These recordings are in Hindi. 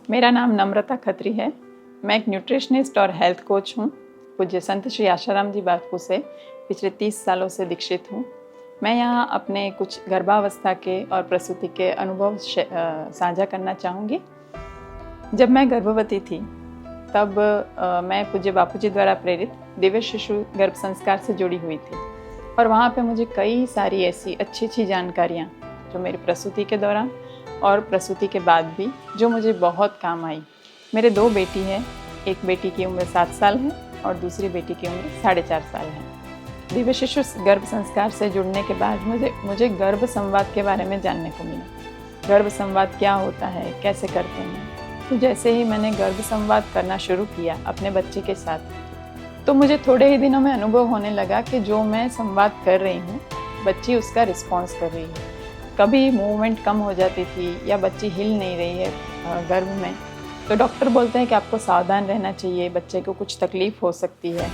मेरा नाम नम्रता खत्री है। मैं एक न्यूट्रिशनिस्ट और हेल्थ कोच हूँ। पूज्य संत श्री आशाराम जी बापू से पिछले 30 सालों से दीक्षित हूँ। मैं यहाँ अपने कुछ गर्भावस्था के और प्रसूति के अनुभव साझा करना चाहूँगी। जब मैं गर्भवती थी तब मैं पूज्य बापू जी द्वारा प्रेरित दिव्य शिशु गर्भ संस्कार से जुड़ी हुई थी और वहाँ पे मुझे कई सारी ऐसी अच्छी जानकारियाँ जो मेरी प्रसूति के दौरान और प्रसूति के बाद भी जो मुझे बहुत काम आई। मेरे 2 बेटी हैं, एक बेटी की उम्र 7 साल है और दूसरी बेटी की उम्र 4.5 साल है। दिव्य शिशु गर्भ संस्कार से जुड़ने के बाद मुझे गर्भ संवाद के बारे में जानने को मिला। गर्भ संवाद क्या होता है, कैसे करते हैं। तो जैसे ही मैंने गर्भ संवाद करना शुरू किया अपने बच्चे के साथ, तो मुझे थोड़े ही दिनों में अनुभव होने लगा कि जो मैं संवाद कर रही हूँ बच्ची उसका रिस्पॉन्स कर रही है। कभी मूवमेंट कम हो जाती थी या बच्ची हिल नहीं रही है गर्भ में, तो डॉक्टर बोलते हैं कि आपको सावधान रहना चाहिए, बच्चे को कुछ तकलीफ़ हो सकती है,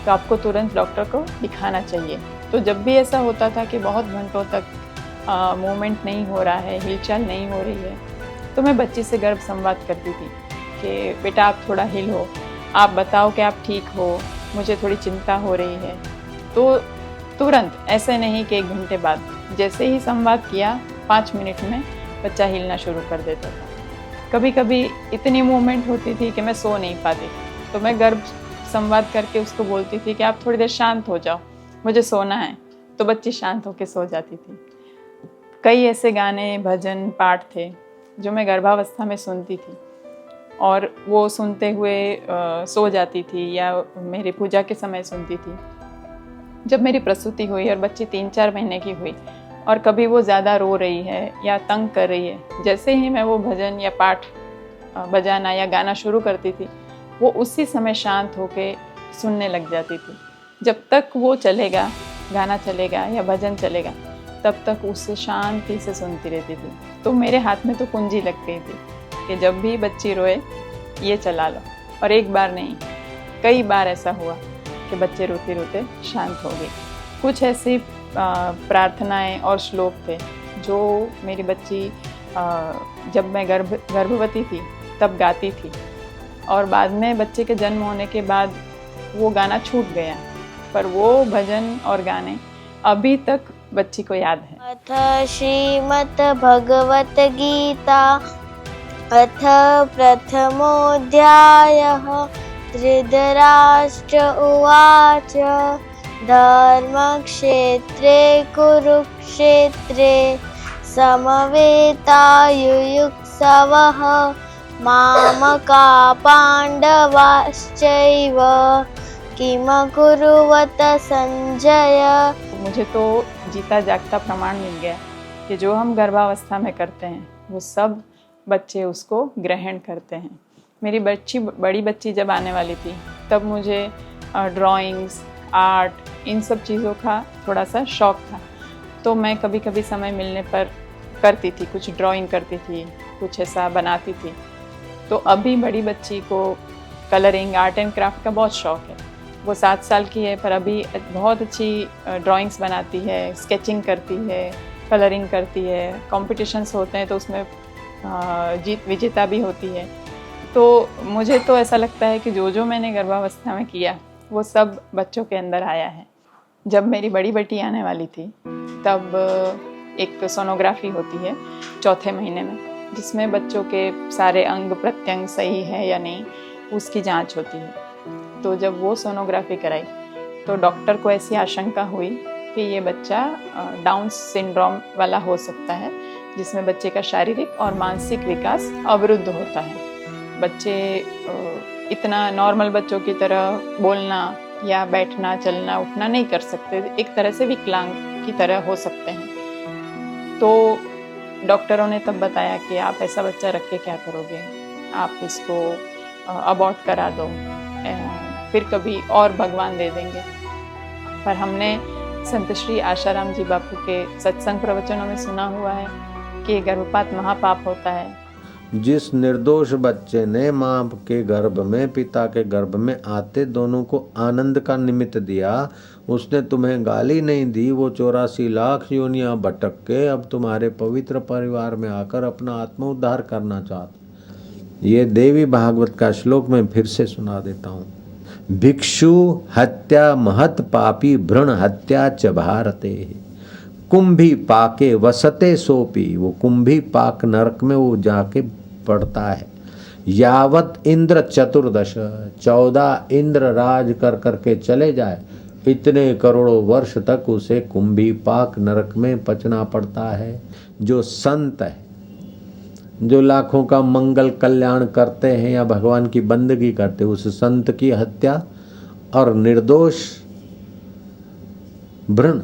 तो आपको तुरंत डॉक्टर को दिखाना चाहिए। तो जब भी ऐसा होता था कि बहुत घंटों तक मूवमेंट नहीं हो रहा है, हिलचाल नहीं हो रही है, तो मैं बच्ची से गर्भ संवाद करती थी कि बेटा आप थोड़ा हिल हो, आप बताओ कि आप ठीक हो, मुझे थोड़ी चिंता हो रही है। तो तुरंत, ऐसे नहीं कि 1 घंटे बाद, जैसे ही संवाद किया 5 मिनट में बच्चा हिलना शुरू कर देता था। कभी कभी इतनी मूवमेंट होती थी कि मैं सो नहीं पाती, तो मैं गर्भ संवाद करके उसको बोलती थी कि आप थोड़ी देर शांत हो जाओ, मुझे सोना है, तो बच्ची शांत होकर सो जाती थी। कई ऐसे गाने, भजन, पाठ थे जो मैं गर्भावस्था में सुनती थी और वो सुनते हुए सो जाती थी या मेरी पूजा के समय सुनती थी। जब मेरी प्रसूति हुई और बच्ची 3-4 महीने की हुई और कभी वो ज़्यादा रो रही है या तंग कर रही है, जैसे ही मैं वो भजन या पाठ बजाना या गाना शुरू करती थी, वो उसी समय शांत होके सुनने लग जाती थी। जब तक वो चलेगा, गाना चलेगा या भजन चलेगा, तब तक उससे शांति से सुनती रहती थी। तो मेरे हाथ में तो कुंजी लग गई थी कि जब भी बच्ची रोए ये चला लो। और एक बार नहीं, कई बार ऐसा हुआ कि बच्चे रोते रोते शांत हो गए। कुछ ऐसी प्रार्थनाएं और श्लोक थे जो मेरी बच्ची जब मैं गर्भवती थी तब गाती थी और बाद में बच्चे के जन्म होने के बाद वो गाना छूट गया, पर वो भजन और गाने अभी तक बच्ची को याद है। अथ श्रीमद् भगवत गीता अथ प्रथमोऽध्यायः धृतराष्ट्र उवाच धर्मक्षेत्रे कुरुक्षेत्रे समवेतायुयुत्सवः मामका पाण्डवाश्चैव किमकुर्वत संजय। मुझे तो जीता जागता प्रमाण मिल गया कि जो हम गर्भावस्था में करते हैं वो सब बच्चे उसको ग्रहण करते हैं। मेरी बड़ी बच्ची जब आने वाली थी तब मुझे ड्राइंग्स, आर्ट, इन सब चीज़ों का थोड़ा सा शौक़ था, तो मैं कभी कभी समय मिलने पर करती थी, कुछ ड्राइंग करती थी, कुछ ऐसा बनाती थी। तो अभी बड़ी बच्ची को कलरिंग, आर्ट एंड क्राफ्ट का बहुत शौक़ है। वो 7 साल की है पर अभी बहुत अच्छी ड्राइंग्स बनाती है, स्केचिंग करती है, कलरिंग करती है। कॉम्पिटिशन्स होते हैं तो उसमें जीत विजेता भी होती है। तो मुझे तो ऐसा लगता है कि जो मैंने गर्भावस्था में किया वो सब बच्चों के अंदर आया है। जब मेरी बड़ी बेटी आने वाली थी तब एक सोनोग्राफी होती है 4थे महीने में, जिसमें बच्चों के सारे अंग प्रत्यंग सही है या नहीं उसकी जांच होती है। तो जब वो सोनोग्राफी कराई तो डॉक्टर को ऐसी आशंका हुई कि ये बच्चा डाउन सिंड्रोम वाला हो सकता है, जिसमें बच्चे का शारीरिक और मानसिक विकास अवरुद्ध होता है। बच्चे इतना नॉर्मल बच्चों की तरह बोलना या बैठना, चलना, उठना नहीं कर सकते, एक तरह से विकलांग की तरह हो सकते हैं। तो डॉक्टरों ने तब बताया कि आप ऐसा बच्चा रख के क्या करोगे, आप इसको अबॉर्ट करा दो, फिर कभी और भगवान दे देंगे। पर हमने संत श्री आशाराम जी बापू के सत्संग प्रवचनों में सुना हुआ है कि गर्भपात महापाप होता है। जिस निर्दोष बच्चे ने माँ के गर्भ में, पिता के गर्भ में आते दोनों को आनंद का निमित्त दिया, उसने तुम्हें गाली नहीं दी। वो 84 लाख योनियां भटक के अब तुम्हारे पवित्र परिवार में आकर अपना आत्म उद्धार करना चाहता। ये देवी भागवत का श्लोक मैं फिर से सुना देता हूँ। भिक्षु हत्या महत पापी भ्रण हत्या च भारते कुंभी पाके वसते सोपी। वो कुंभी पाक नरक में वो जाके पड़ता है। यावत इंद्र चतुर्दश 14 इंद्र राज कर करके चले जाए, इतने करोड़ों वर्ष तक उसे कुंभी पाक नरक में पचना पड़ता है। जो संत है, जो लाखों का मंगल कल्याण करते हैं या भगवान की बंदगी करते, उस संत की हत्या और निर्दोष भ्रण,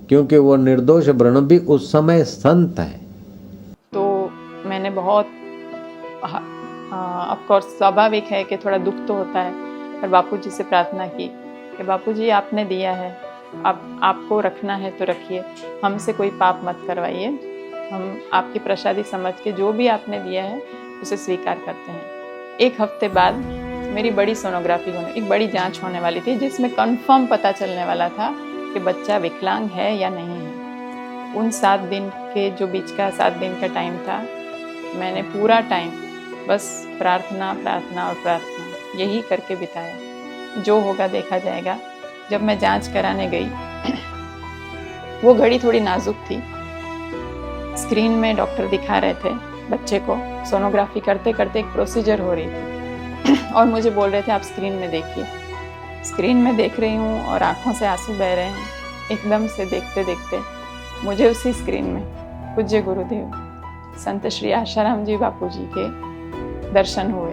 क्योंकि वो निर्दोष भ्रण भी उस समय संत है। तो मैंने बहुत ऑफ कोर्स स्वाभाविक है कि थोड़ा दुख तो होता है, पर बापूजी से प्रार्थना की कि बापूजी आपने दिया है, आपको रखना है तो रखिए, हमसे कोई पाप मत करवाइए, हम आपकी प्रसादी समझ के जो भी आपने दिया है उसे स्वीकार करते हैं। एक हफ्ते बाद मेरी बड़ी सोनोग्राफी एक बड़ी जांच होने वाली थी, जिसमें कंफर्म पता चलने वाला था कि बच्चा विकलांग है या नहीं है। उन 7 दिन के जो बीच का 7 दिन का टाइम था, मैंने पूरा टाइम बस प्रार्थना प्रार्थना और प्रार्थना यही करके बिताया। जो होगा देखा जाएगा। जब मैं जांच कराने गई, वो घड़ी थोड़ी नाजुक थी। स्क्रीन में डॉक्टर दिखा रहे थे बच्चे को, सोनोग्राफी करते करते एक प्रोसीजर हो रही थी और मुझे बोल रहे थे आप स्क्रीन में देखिए। स्क्रीन में देख रही हूँ और आंखों से आंसू बह रहे हैं। एकदम से देखते देखते मुझे उसी स्क्रीन में पूज्य गुरुदेव संत श्री आशाराम जी बापू जी के दर्शन हुए,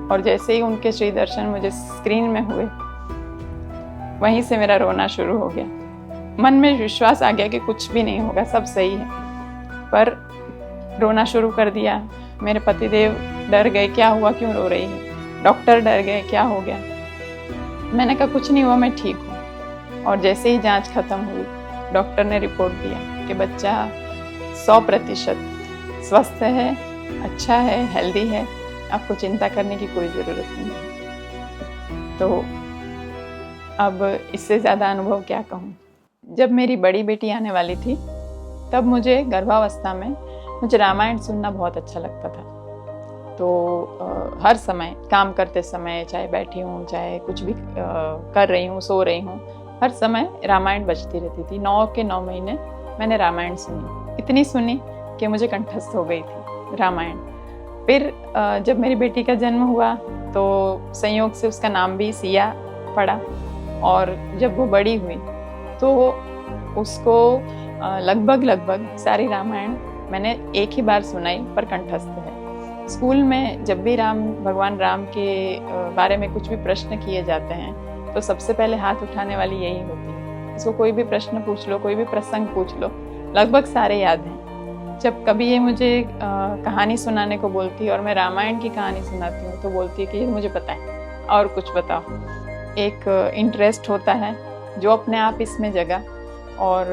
और जैसे ही उनके श्री दर्शन मुझे स्क्रीन में हुए, वहीं से मेरा रोना शुरू हो गया। मन में विश्वास आ गया कि कुछ भी नहीं होगा, सब सही है, पर रोना शुरू कर दिया। मेरे पतिदेव डर गए, क्या हुआ, क्यों रो रही है? डॉक्टर डर गए, क्या हो गया? मैंने कहा कुछ नहीं हुआ, मैं ठीक हूँ। और जैसे ही जांच खत्म हुई, डॉक्टर ने रिपोर्ट दिया कि बच्चा 100% स्वस्थ है, अच्छा है, हेल्दी है, आपको चिंता करने की कोई ज़रूरत नहीं है। तो अब इससे ज़्यादा अनुभव क्या कहूँ। जब मेरी बड़ी बेटी आने वाली थी, तब मुझे गर्भावस्था में मुझे रामायण सुनना बहुत अच्छा लगता था। तो हर समय काम करते समय, चाहे बैठी हूँ, चाहे कुछ भी कर रही हूँ, सो रही हूँ, हर समय रामायण बजती रहती थी। 9 के 9 महीने मैंने रामायण सुनी, इतनी सुनी कि मुझे कंठस्थ हो गई थी रामायण। फिर जब मेरी बेटी का जन्म हुआ तो संयोग से उसका नाम भी सिया पड़ा, और जब वो बड़ी हुई तो उसको लगभग सारी रामायण मैंने एक ही बार सुनाई, पर कंठस्थ है। स्कूल में जब भी भगवान राम के बारे में कुछ भी प्रश्न किए जाते हैं तो सबसे पहले हाथ उठाने वाली यही होती है। इसको कोई भी प्रश्न पूछ लो, कोई भी प्रसंग पूछ लो, लगभग सारे याद हैं। जब कभी ये मुझे कहानी सुनाने को बोलती है और मैं रामायण की कहानी सुनाती हूँ तो बोलती है कि ये मुझे पता है और कुछ बताओ। एक इंटरेस्ट होता है जो अपने आप इसमें जगा, और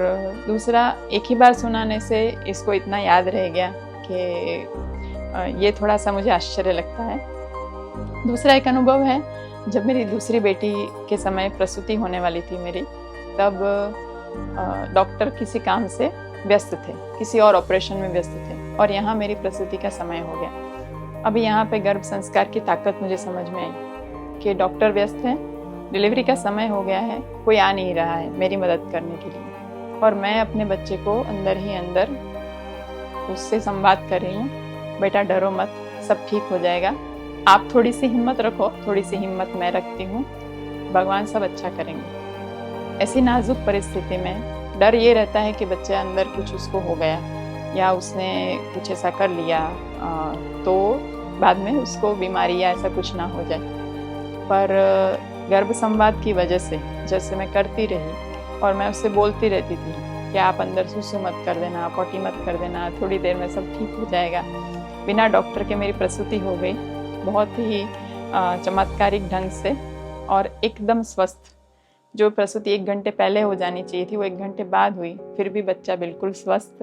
दूसरा एक ही बार सुनाने से इसको इतना याद रह गया कि ये थोड़ा सा मुझे आश्चर्य लगता है। दूसरा एक अनुभव है, जब मेरी दूसरी बेटी के समय प्रसूति होने वाली थी मेरी, तब डॉक्टर किसी काम से व्यस्त थे, किसी और ऑपरेशन में व्यस्त थे, और यहाँ मेरी प्रसूति का समय हो गया। अभी यहाँ पे गर्भ संस्कार की ताकत मुझे समझ में आई कि डॉक्टर व्यस्त है, डिलीवरी का समय हो गया है, कोई आ नहीं रहा है मेरी मदद करने के लिए, और मैं अपने बच्चे को अंदर ही अंदर उससे संवाद कर रही हूँ, बेटा डरो मत, सब ठीक हो जाएगा, आप थोड़ी सी हिम्मत रखो, थोड़ी सी हिम्मत मैं रखती हूँ, भगवान सब अच्छा करेंगे। ऐसी नाजुक परिस्थिति में डर ये रहता है कि बच्चे अंदर कुछ उसको हो गया या उसने कुछ ऐसा कर लिया तो बाद में उसको बीमारी या ऐसा कुछ ना हो जाए। पर गर्भ संवाद की वजह से जैसे मैं करती रही और मैं उससे बोलती रहती थी कि आप अंदर सुसु मत कर देना, पॉटी मत कर देना, थोड़ी देर में सब ठीक हो जाएगा। बिना डॉक्टर के मेरी प्रसूति हो गई, बहुत ही चमत्कारिक ढंग से, और एकदम स्वस्थ। जो प्रसूति 1 घंटे पहले हो जानी चाहिए थी वो 1 घंटे बाद हुई, फिर भी बच्चा बिल्कुल स्वस्थ,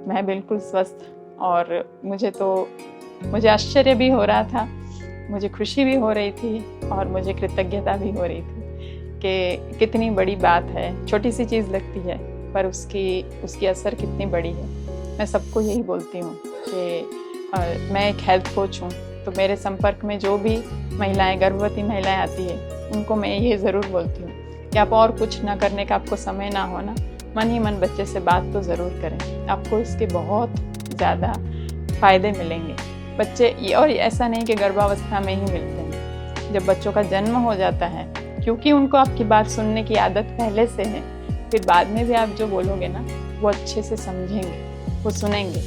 मैं बिल्कुल स्वस्थ। और मुझे आश्चर्य भी हो रहा था, मुझे खुशी भी हो रही थी, और मुझे कृतज्ञता भी हो रही थी कि कितनी बड़ी बात है। छोटी सी चीज़ लगती है पर उसकी असर कितनी बड़ी है। मैं सबको यही बोलती हूँ कि मैं एक हेल्थ कोच हूँ, तो मेरे संपर्क में जो भी महिलाएं, गर्भवती महिलाएं आती है, उनको मैं ये ज़रूर बोलती हूँ कि आप और कुछ ना करने का आपको समय ना होना, मन ही मन बच्चे से बात तो ज़रूर करें। आपको इसके बहुत ज़्यादा फ़ायदे मिलेंगे। बच्चे, और ऐसा नहीं कि गर्भावस्था में ही मिलते हैं, जब बच्चों का जन्म हो जाता है, क्योंकि उनको आपकी बात सुनने की आदत पहले से है, फिर बाद में भी आप जो बोलोगे ना वो अच्छे से समझेंगे, वो सुनेंगे।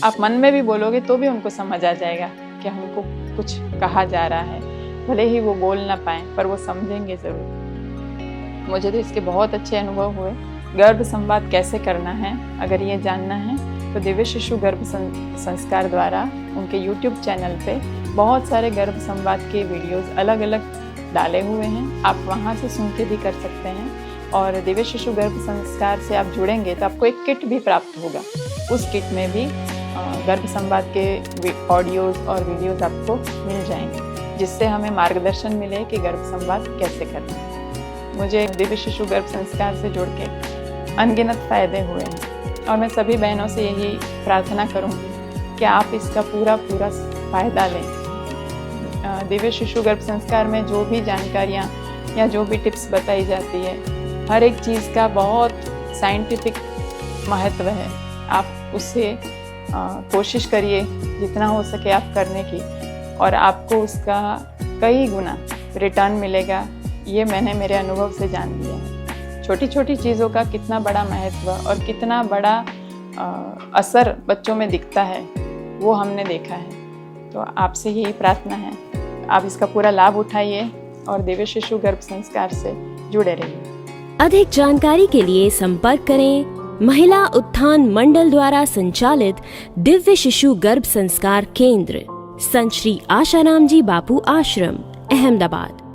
आप मन में भी बोलोगे तो भी उनको समझ आ जाएगा कि हमको कुछ कहा जा रहा है, भले ही वो बोल ना पाएँ पर वो समझेंगे ज़रूर। मुझे तो इसके बहुत अच्छे अनुभव हुए। गर्भ संवाद कैसे करना है, अगर ये जानना है तो दिव्य शिशु गर्भ संस्कार द्वारा उनके YouTube चैनल पे बहुत सारे गर्भ संवाद के वीडियोस अलग अलग डाले हुए हैं, आप वहाँ से सुन के भी कर सकते हैं। और दिव्य शिशु गर्भ संस्कार से आप जुड़ेंगे तो आपको एक किट भी प्राप्त होगा। उस किट में भी गर्भ संवाद के ऑडियोज़ और वीडियोज़ आपको मिल जाएंगे, जिससे हमें मार्गदर्शन मिले कि गर्भ संवाद कैसे करना है। मुझे दिव्य शिशु गर्भ संस्कार से जुड़ के अनगिनत फ़ायदे हुए हैं और मैं सभी बहनों से यही प्रार्थना करूँगी कि आप इसका पूरा फ़ायदा लें। दिव्य शिशु गर्भ संस्कार में जो भी जानकारियाँ या जो भी टिप्स बताई जाती है, हर एक चीज़ का बहुत साइंटिफिक महत्व है। आप उससे कोशिश करिए जितना हो सके आप करने की, और आपको उसका कई गुना रिटर्न मिलेगा। ये मैंने मेरे अनुभव से जान लिया है। छोटी छोटी चीज़ों का कितना बड़ा महत्व और कितना बड़ा असर बच्चों में दिखता है, वो हमने देखा है। तो आपसे यही प्रार्थना है, आप इसका पूरा लाभ उठाइए और दिव्य शिशु गर्भ संस्कार से जुड़े रहिए। अधिक जानकारी के लिए संपर्क करें महिला उत्थान मंडल द्वारा संचालित दिव्य शिशु गर्भ संस्कार केंद्र, संत श्री आशाराम जी बापू आश्रम, अहमदाबाद।